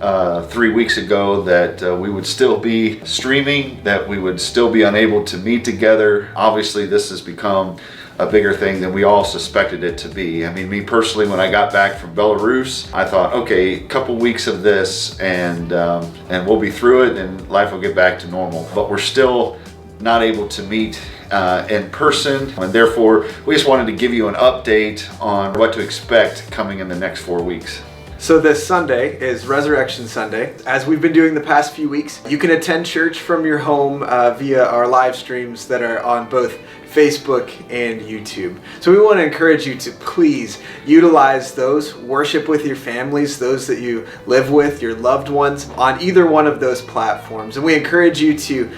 3 weeks ago that we would still be streaming, that we would still be unable to meet together. Obviously, this has become a bigger thing than we all suspected it to be. I mean, me personally, when I got back from Belarus, I thought, okay, a couple weeks of this and we'll be through it and life will get back to normal. But we're still not able to meet in person, and therefore we just wanted to give you an update on what to expect coming in the next 4 weeks. So this Sunday is Resurrection Sunday. As we've been doing the past few weeks, you can attend church from your home via our live streams that are on both Facebook and YouTube. So we want to encourage you to please utilize those, worship with your families, those that you live with, your loved ones, on either one of those platforms. And we encourage you to,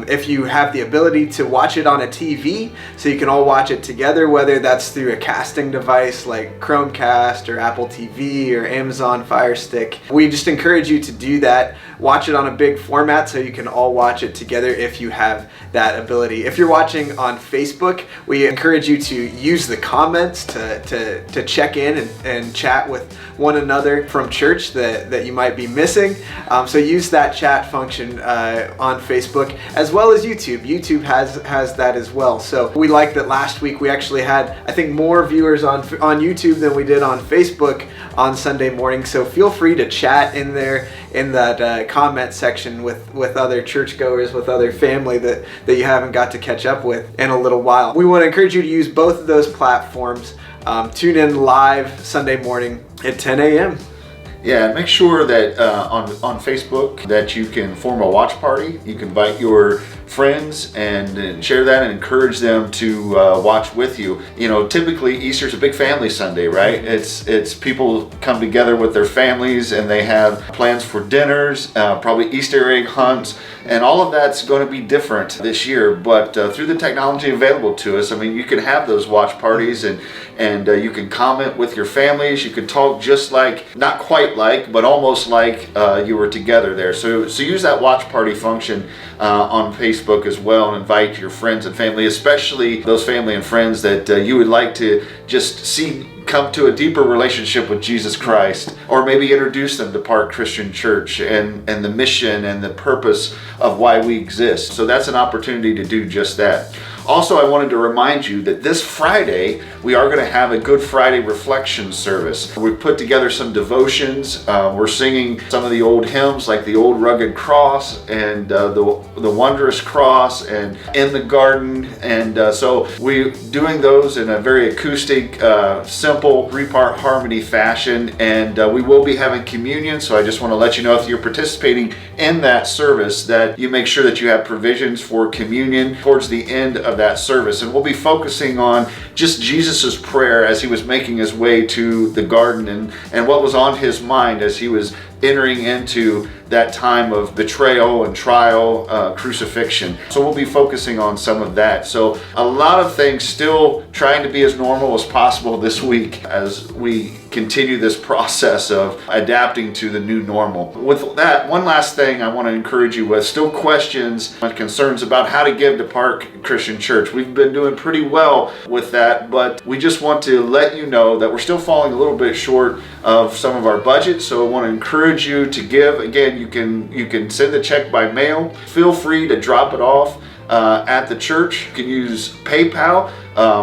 if you have the ability to watch it on a TV, so you can all watch it together, whether that's through a casting device like Chromecast or Apple TV or Amazon Fire Stick. We just encourage you to do that. Watch it on a big format so you can all watch it together if you have that ability. If you're watching on Facebook, we encourage you to use the comments to check in and chat with one another from church that you might be missing. So use that chat function on Facebook as well as YouTube. YouTube has that as well. So we like that last week we actually had, I think, more viewers on YouTube than we did on Facebook on Sunday morning. So feel free to chat in there in that comment section with other churchgoers, with other family that you haven't got to catch up with in a little while. We want to encourage you to use both of those platforms. Tune in live Sunday morning at 10 a.m. Yeah, and make sure that on Facebook that you can form a watch party. You can invite your friends and share that and encourage them to watch with you. You know, typically Easter's a big family Sunday, right? It's people come together with their families and they have plans for dinners, probably Easter egg hunts, and all of that's going to be different this year. But through the technology available to us, I mean, you can have those watch parties and you can comment with your families. You can talk just like, not quite like, but almost like you were together there. So use that watch party function on Facebook as well, and invite your friends and family, especially those family and friends that you would like to just see come to a deeper relationship with Jesus Christ, or maybe introduce them to Park Christian Church and the mission and the purpose of why we exist. So that's an opportunity to do just that. Also, I wanted to remind you that this Friday, we are going to have a Good Friday reflection service. We've put together some devotions. We're singing some of the old hymns like the Old Rugged Cross and the Wondrous Cross and In the Garden. And so we're doing those in a very acoustic, simple, three-part harmony fashion. And we will be having communion. So I just want to let you know, if you're participating in that service, that you make sure that you have provisions for communion towards the end of that service. And we'll be focusing on just Jesus's prayer as he was making his way to the garden and what was on his mind as he was entering into that time of betrayal and trial, crucifixion. So we'll be focusing on some of that. So a lot of things still trying to be as normal as possible this week as we continue this process of adapting to the new normal. With that, one last thing I want to encourage you with, still questions and concerns about how to give to Park Christian Church. We've been doing pretty well with that, but we just want to let you know that we're still falling a little bit short of some of our budget. So I want to encourage you to give. Again, you can send the check by mail. Feel free to drop it off at the church. You can use PayPal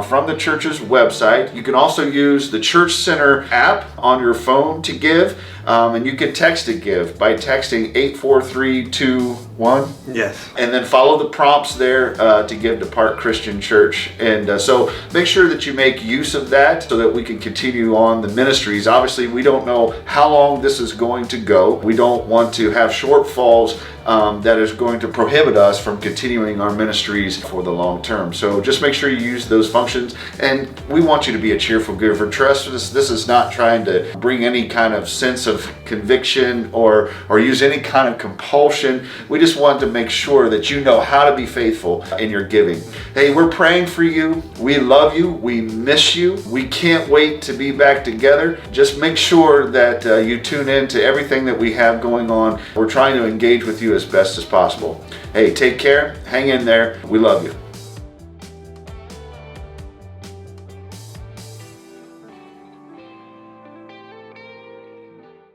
from the church's website. You can also use the Church Center app on your phone to give, and you can text to give by texting 84321. Yes. And then follow the prompts there to give to Park Christian Church. And so make sure that you make use of that so that we can continue on the ministries. Obviously, we don't know how long this is going to go. We don't want to have shortfalls that is going to prohibit us from continuing our ministries for the long term. So just make sure you use those functions, and we want you to be a cheerful giver. Trust us, this is not trying to bring any kind of sense of conviction or use any kind of compulsion. We just want to make sure that you know how to be faithful in your giving. Hey, we're praying for you. We love you. We miss you. We can't wait to be back together. Just make sure that you tune in to everything that we have going on. We're trying to engage with you as best as possible. Hey, take care. Hang in there. We love you.